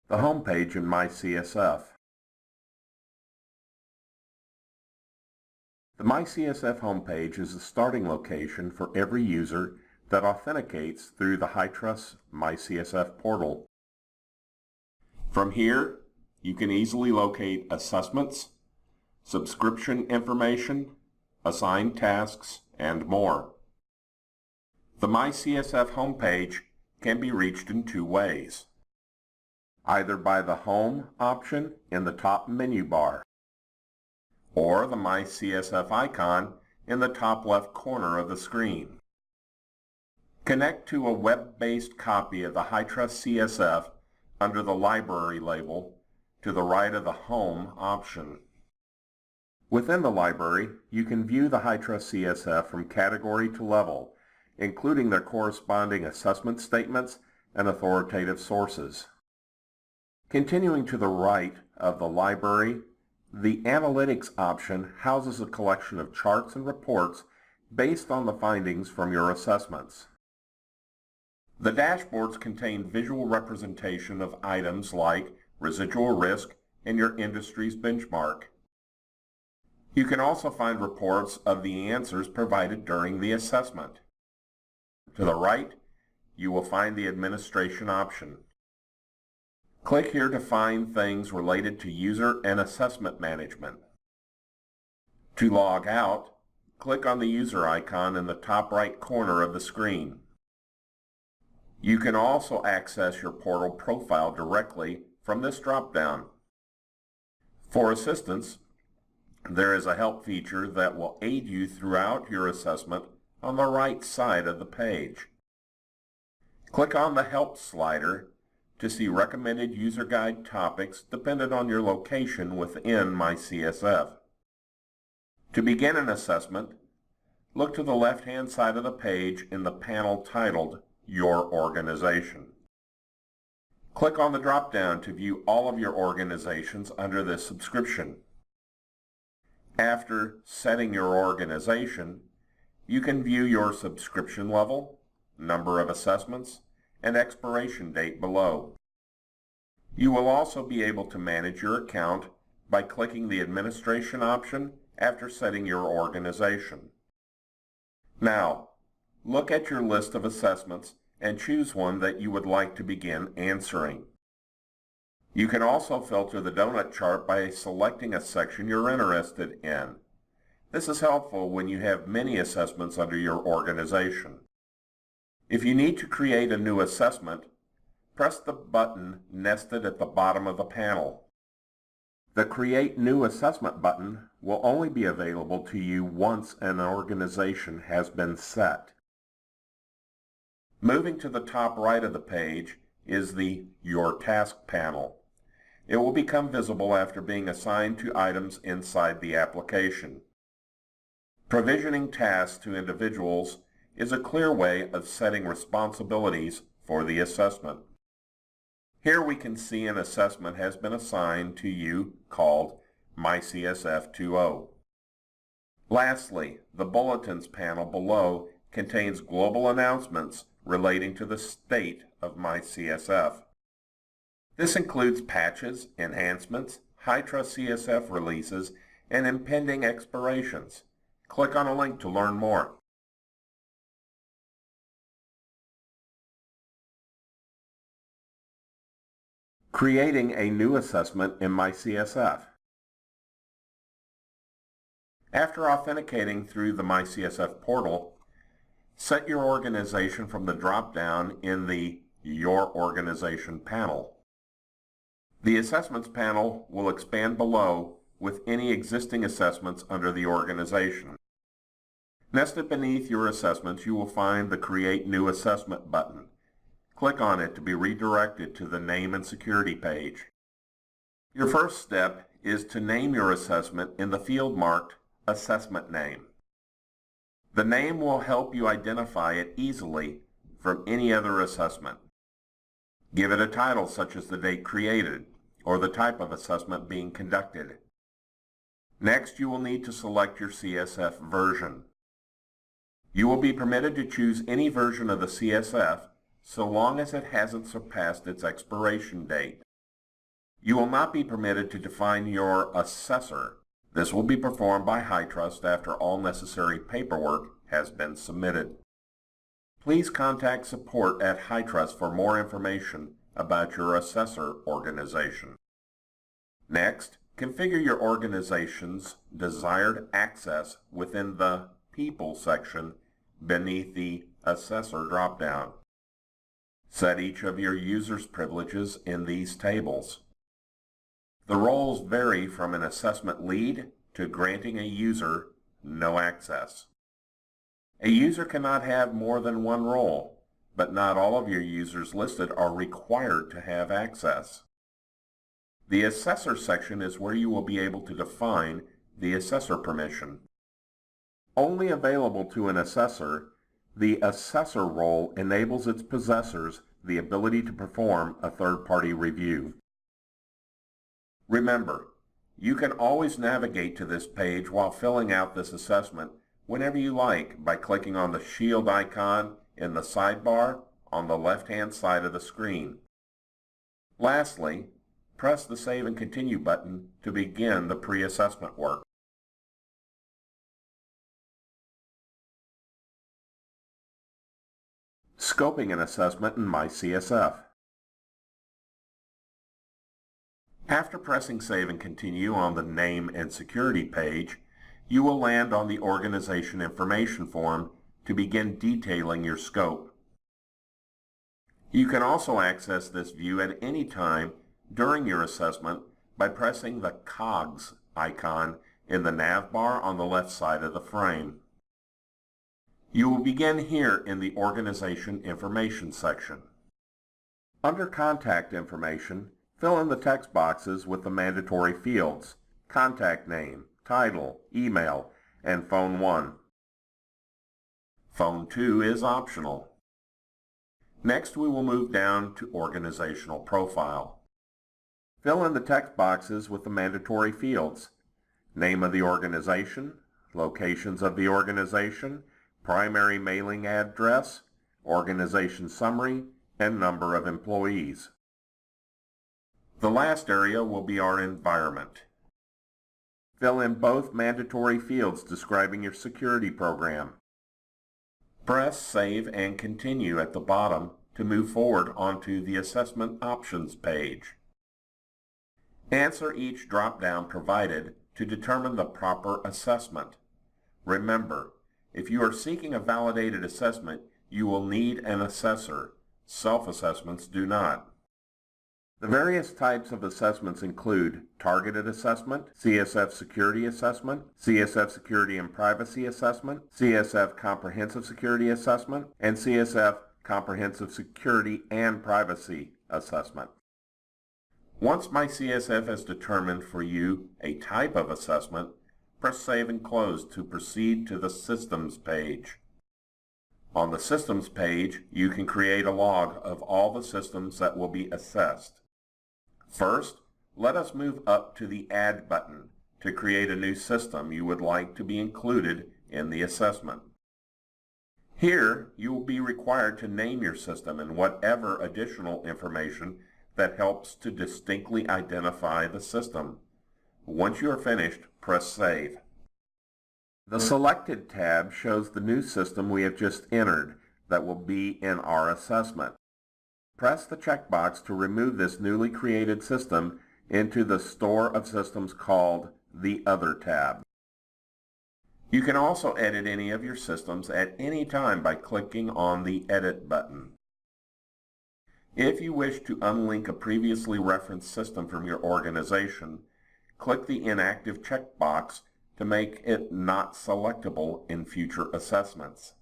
The home page in MyCSF. The MyCSF homepage is the starting location for every user that authenticates through the HITRUST MyCSF portal. From here, you can easily locate assessments, subscription information, assigned tasks, and more. The MyCSF homepage can be reached in two ways, either by the Home option in the top menu bar, or the MyCSF icon in the top left corner of the screen. Connect to a web-based copy of the HITRUST CSF under the Library label to the right of the Home option. Within the library, you can view the HITRUST CSF from category to level, including their corresponding assessment statements and authoritative sources. Continuing to the right of the library, the Analytics option houses a collection of charts and reports based on the findings from your assessments. The dashboards contain visual representation of items like residual risk and your industry's benchmark. You can also find reports of the answers provided during the assessment. To the right, you will find the Administration option. Click here to find things related to user and assessment management. To log out, click on the user icon in the top right corner of the screen. You can also access your portal profile directly from this drop-down. For assistance, there is a help feature that will aid you throughout your assessment on the right side of the page. Click on the Help slider to see recommended user guide topics dependent on your location within MyCSF. To begin an assessment, look to the left-hand side of the page in the panel titled Your Organization. Click on the drop-down to view all of your organizations under this subscription. After setting your organization, you can view your subscription level, number of assessments, and expiration date below. You will also be able to manage your account by clicking the Administration option after setting your organization. Now, look at your list of assessments and choose one that you would like to begin answering. You can also filter the donut chart by selecting a section you're interested in. This is helpful when you have many assessments under your organization. If you need to create a new assessment, press the button nested at the bottom of the panel. The Create New Assessment button will only be available to you once an organization has been set. Moving to the top right of the page is the Your Task panel. It will become visible after being assigned to items inside the application. Provisioning tasks to individuals is a clear way of setting responsibilities for the assessment. Here we can see an assessment has been assigned to you called MyCSF 2.0. Lastly, the Bulletins panel below contains global announcements relating to the state of MyCSF. This includes patches, enhancements, HITRUST CSF releases, and impending expirations. Click on a link to learn more. Creating a new assessment in MyCSF. After authenticating through the MyCSF portal, set your organization from the drop-down in the Your Organization panel. The Assessments panel will expand below with any existing assessments under the organization. Nested beneath your assessments, you will find the Create New Assessment button. Click on it to be redirected to the Name and Security page. Your first step is to name your assessment in the field marked Assessment Name. The name will help you identify it easily from any other assessment. Give it a title such as the date created or the type of assessment being conducted. Next, you will need to select your CSF version. You will be permitted to choose any version of the CSF so long as it hasn't surpassed its expiration date. You will not be permitted to define your assessor. This will be performed by HITRUST after all necessary paperwork has been submitted. Please contact support at HITRUST for more information about your assessor organization. Next, configure your organization's desired access within the People section beneath the Assessor drop-down. Set each of your users' privileges in these tables. The roles vary from an assessment lead to granting a user no access. A user cannot have more than one role, but not all of your users listed are required to have access. The Assessor section is where you will be able to define the assessor permission. Only available to an assessor, the assessor role enables its possessors the ability to perform a third-party review. Remember, you can always navigate to this page while filling out this assessment whenever you like by clicking on the shield icon in the sidebar on the left-hand side of the screen. Lastly, press the Save and Continue button to begin the pre-assessment work. Scoping an assessment in MyCSF. After pressing Save and Continue on the Name and Security page, you will land on the Organization Information form to begin detailing your scope. You can also access this view at any time during your assessment by pressing the COGS icon in the nav bar on the left side of the frame. You will begin here in the Organization Information section. Under Contact Information, fill in the text boxes with the mandatory fields: contact name, title, email, and phone 1. Phone 2 is optional. Next, we will move down to Organizational Profile. Fill in the text boxes with the mandatory fields: name of the organization, locations of the organization, primary mailing address, organization summary, and number of employees. The last area will be our environment. Fill in both mandatory fields describing your security program. Press Save and Continue at the bottom to move forward onto the Assessment Options page. Answer each drop-down provided to determine the proper assessment. Remember, if you are seeking a validated assessment, you will need an assessor. Self-assessments do not. The various types of assessments include Targeted Assessment, CSF Security Assessment, CSF Security and Privacy Assessment, CSF Comprehensive Security Assessment, and CSF Comprehensive Security and Privacy Assessment. Once MyCSF has determined for you a type of assessment, press Save and Close to proceed to the Systems page. On the Systems page, you can create a log of all the systems that will be assessed. First, let us move up to the Add button to create a new system you would like to be included in the assessment. Here, you will be required to name your system and whatever additional information that helps to distinctly identify the system. Once you are finished, press Save. The Selected tab shows the new system we have just entered that will be in our assessment. Press the checkbox to remove this newly created system into the store of systems called the Other tab. You can also edit any of your systems at any time by clicking on the Edit button. If you wish to unlink a previously referenced system from your organization, click the Inactive checkbox to make it not selectable in future assessments.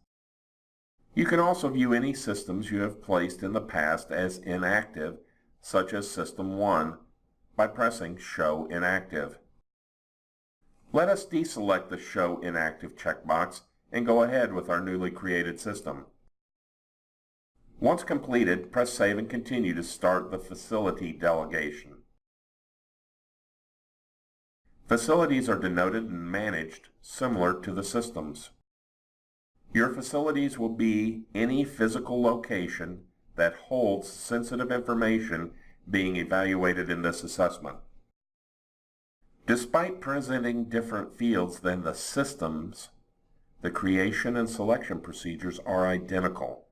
You can also view any systems you have placed in the past as inactive, such as System 1, by pressing Show Inactive. Let us deselect the Show Inactive checkbox and go ahead with our newly created system. Once completed, press Save and Continue to start the facility delegation. Facilities are denoted and managed similar to the systems. Your facilities will be any physical location that holds sensitive information being evaluated in this assessment. Despite presenting different fields than the systems, the creation and selection procedures are identical.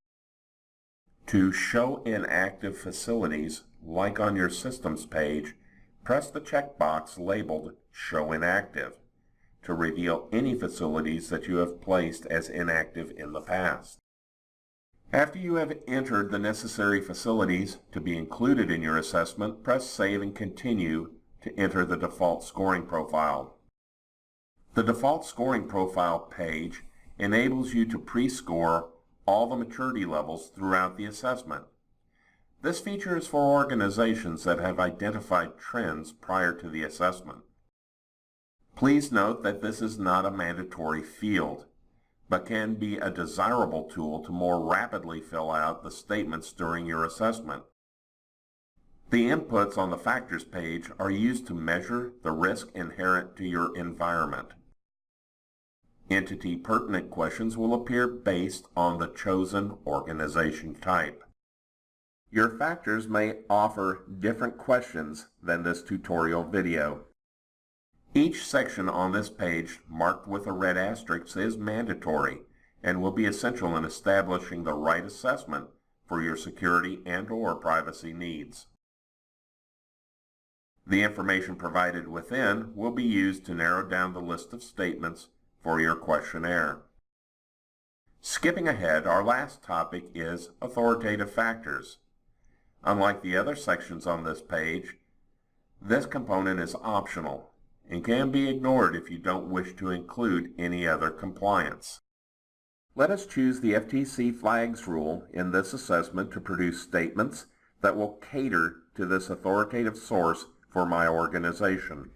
To show inactive facilities, like on your Systems page, press the checkbox labeled Show Inactive to reveal any facilities that you have placed as inactive in the past. After you have entered the necessary facilities to be included in your assessment, press Save and Continue to enter the default scoring profile. The default scoring profile page enables you to pre-score all the maturity levels throughout the assessment. This feature is for organizations that have identified trends prior to the assessment. Please note that this is not a mandatory field, but can be a desirable tool to more rapidly fill out the statements during your assessment. The inputs on the Factors page are used to measure the risk inherent to your environment. Entity pertinent questions will appear based on the chosen organization type. Your factors may offer different questions than this tutorial video. Each section on this page marked with a red asterisk is mandatory and will be essential in establishing the right assessment for your security and/or privacy needs. The information provided within will be used to narrow down the list of statements for your questionnaire. Skipping ahead, our last topic is authoritative factors. Unlike the other sections on this page, this component is optional and can be ignored if you don't wish to include any other compliance. Let us choose the FTC flags rule in this assessment to produce statements that will cater to this authoritative source for my organization.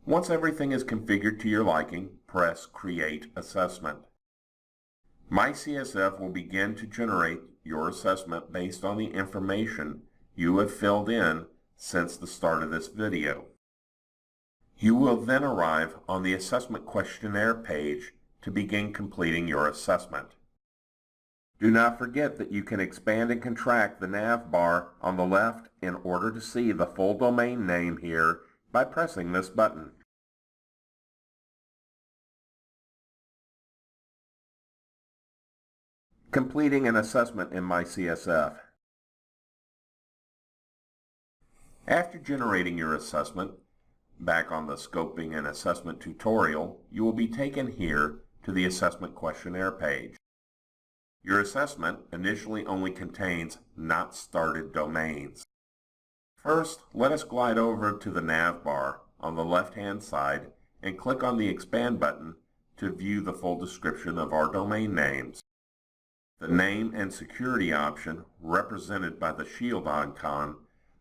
Once everything is configured to your liking, press Create Assessment. MyCSF will begin to generate your assessment based on the information you have filled in since the start of this video. You will then arrive on the assessment questionnaire page to begin completing your assessment. Do not forget that you can expand and contract the nav bar on the left in order to see the full domain name here by pressing this button. Completing an assessment in MyCSF. After generating your assessment, back on the Scoping and Assessment tutorial, you will be taken here to the Assessment Questionnaire page. Your assessment initially only contains not started domains. First, let us glide over to the nav bar on the left-hand side and click on the Expand button to view the full description of our domain names. The name and security option, represented by the shield icon,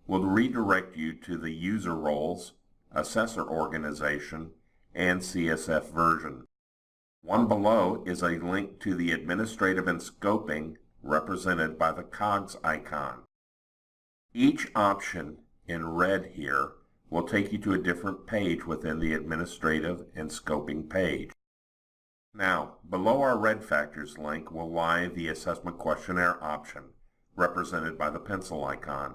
will redirect you to the user roles, assessor organization, and CSF version. One below is a link to the administrative and scoping, represented by the cogs icon. Each option in red here will take you to a different page within the administrative and scoping page. Now, below our red factors link will lie the assessment questionnaire option, represented by the pencil icon.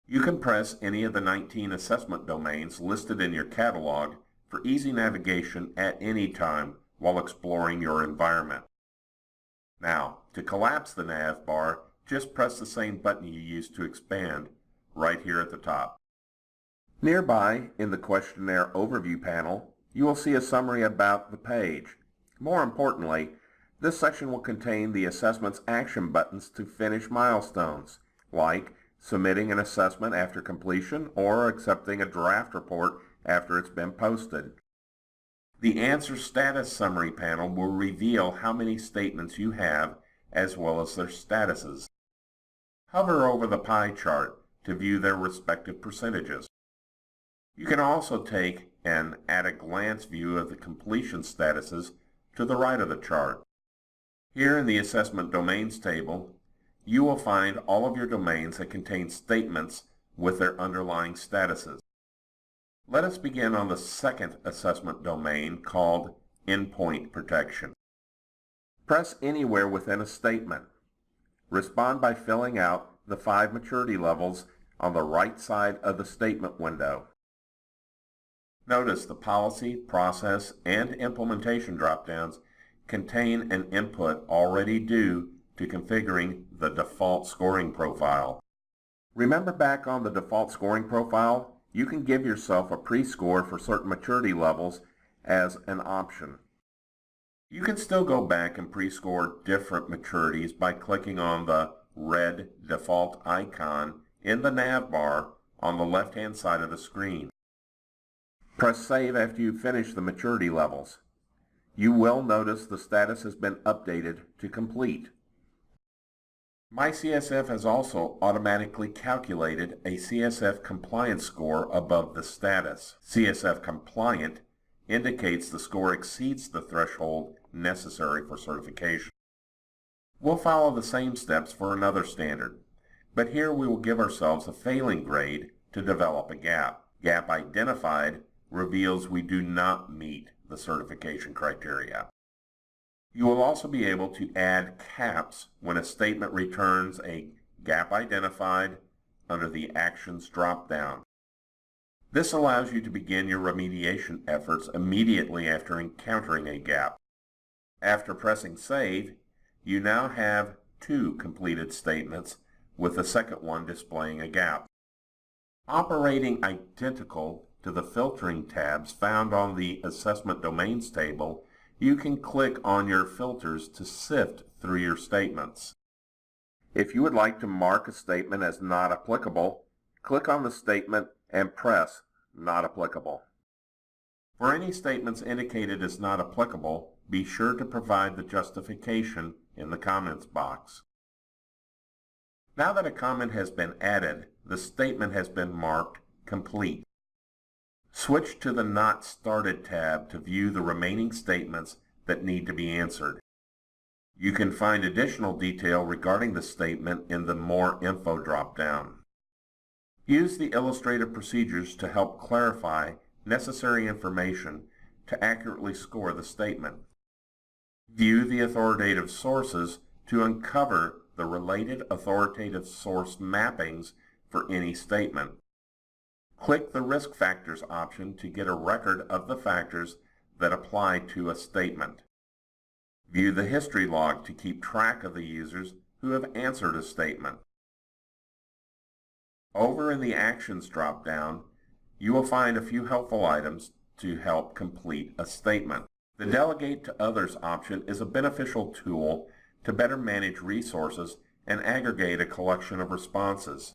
You can press any of the 19 assessment domains listed in your catalog for easy navigation at any time while exploring your environment. Now, to collapse the nav bar, just press the same button you used to expand, right here at the top. Nearby, in the questionnaire overview panel, you will see a summary about the page. More importantly, this section will contain the assessment's action buttons to finish milestones, like submitting an assessment after completion or accepting a draft report after it's been posted. The Answer Status Summary panel will reveal how many statements you have as well as their statuses. Hover over the pie chart to view their respective percentages. You can also take an at-a-glance view of the completion statuses to the right of the chart. Here in the Assessment Domains table, you will find all of your domains that contain statements with their underlying statuses. Let us begin on the second assessment domain called Endpoint Protection. Press anywhere within a statement. Respond by filling out the 5 maturity levels on the right side of the statement window. Notice the Policy, Process, and Implementation drop-downs contain an input already due to configuring the default scoring profile. Remember, back on the default scoring profile, you can give yourself a pre-score for certain maturity levels as an option. You can still go back and pre-score different maturities by clicking on the red default icon in the nav bar on the left-hand side of the screen. Press Save after you finish the maturity levels. You will notice the status has been updated to complete. MyCSF has also automatically calculated a CSF compliance score above the status. CSF compliant indicates the score exceeds the threshold necessary for certification. We'll follow the same steps for another standard, but here we will give ourselves a failing grade to develop a gap. Gap identified reveals we do not meet the certification criteria. You will also be able to add caps when a statement returns a gap identified under the Actions drop-down. This allows you to begin your remediation efforts immediately after encountering a gap. After pressing Save, you now have 2 completed statements, with the second one displaying a gap. Operating identical to the filtering tabs found on the Assessment Domains table, you can click on your filters to sift through your statements. If you would like to mark a statement as not applicable, click on the statement and press Not Applicable. For any statements indicated as not applicable, be sure to provide the justification in the comments box. Now that a comment has been added, the statement has been marked complete. Switch to the Not Started tab to view the remaining statements that need to be answered. You can find additional detail regarding the statement in the More Info drop-down. Use the illustrative procedures to help clarify necessary information to accurately score the statement. View the authoritative sources to uncover the related authoritative source mappings for any statement. Click the Risk Factors option to get a record of the factors that apply to a statement. View the history log to keep track of the users who have answered a statement. Over in the Actions drop-down, you will find a few helpful items to help complete a statement. The Delegate to Others option is a beneficial tool to better manage resources and aggregate a collection of responses.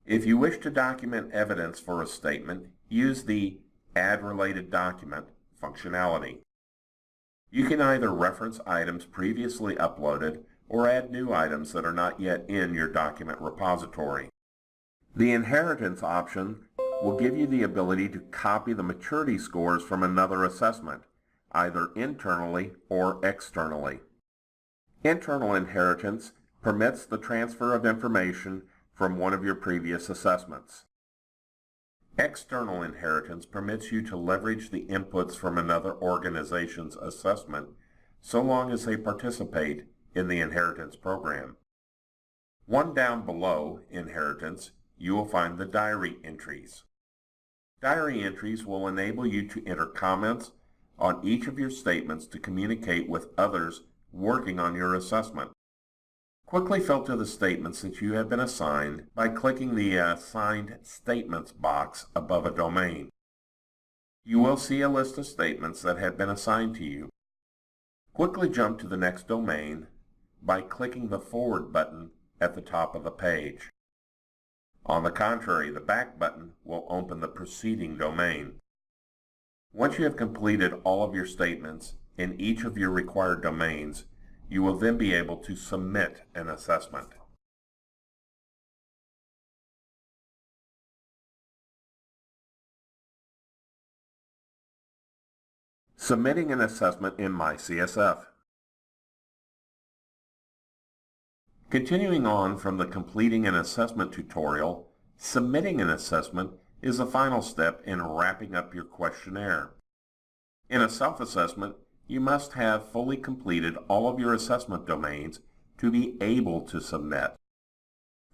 If you wish to document evidence for a statement, use the Add Related Document functionality. You can either reference items previously uploaded or add new items that are not yet in your document repository. The Inheritance option will give you the ability to copy the maturity scores from another assessment, either internally or externally. Internal inheritance permits the transfer of information from one of your previous assessments. External inheritance permits you to leverage the inputs from another organization's assessment so long as they participate in the inheritance program. One down below inheritance, you will find the diary entries. Diary entries will enable you to enter comments on each of your statements to communicate with others working on your assessment. Quickly filter the statements that you have been assigned by clicking the Assigned Statements box above a domain. You will see a list of statements that have been assigned to you. Quickly jump to the next domain by clicking the Forward button at the top of the page. On the contrary, the Back button will open the preceding domain. Once you have completed all of your statements in each of your required domains, you will then be able to submit an assessment. Submitting an assessment in MyCSF. Continuing on from the completing an assessment tutorial, submitting an assessment is the final step in wrapping up your questionnaire. In a self-assessment, you must have fully completed all of your assessment domains to be able to submit.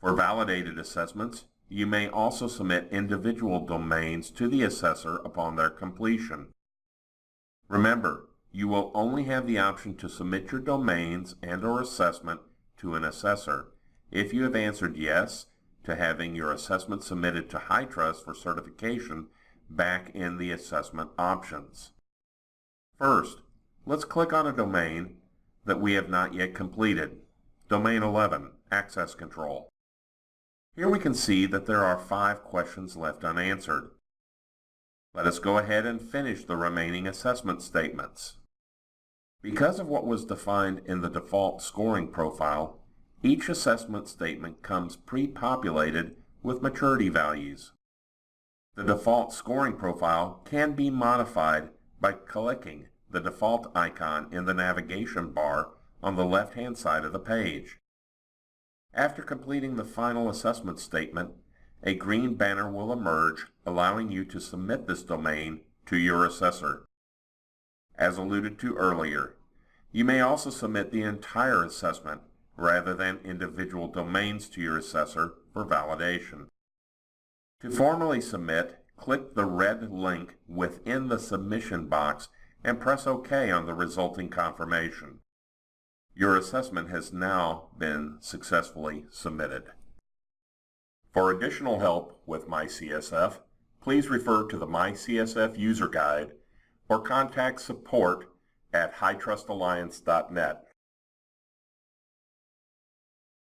For validated assessments, you may also submit individual domains to the assessor upon their completion. Remember, you will only have the option to submit your domains and/or assessment to an assessor if you have answered yes to having your assessment submitted to HITRUST for certification back in the assessment options. First, let's click on a domain that we have not yet completed. Domain 11, Access Control. Here we can see that there are 5 questions left unanswered. Let us go ahead and finish the remaining assessment statements. Because of what was defined in the default scoring profile, each assessment statement comes pre-populated with maturity values. The default scoring profile can be modified by clicking the default icon in the navigation bar on the left-hand side of the page. After completing the final assessment statement, a green banner will emerge, allowing you to submit this domain to your assessor. As alluded to earlier, you may also submit the entire assessment rather than individual domains to your assessor for validation. To formally submit, click the red link within the submission box and press OK on the resulting confirmation. Your assessment has now been successfully submitted. For additional help with MyCSF, please refer to the MyCSF user guide or contact support at hitrustalliance.net.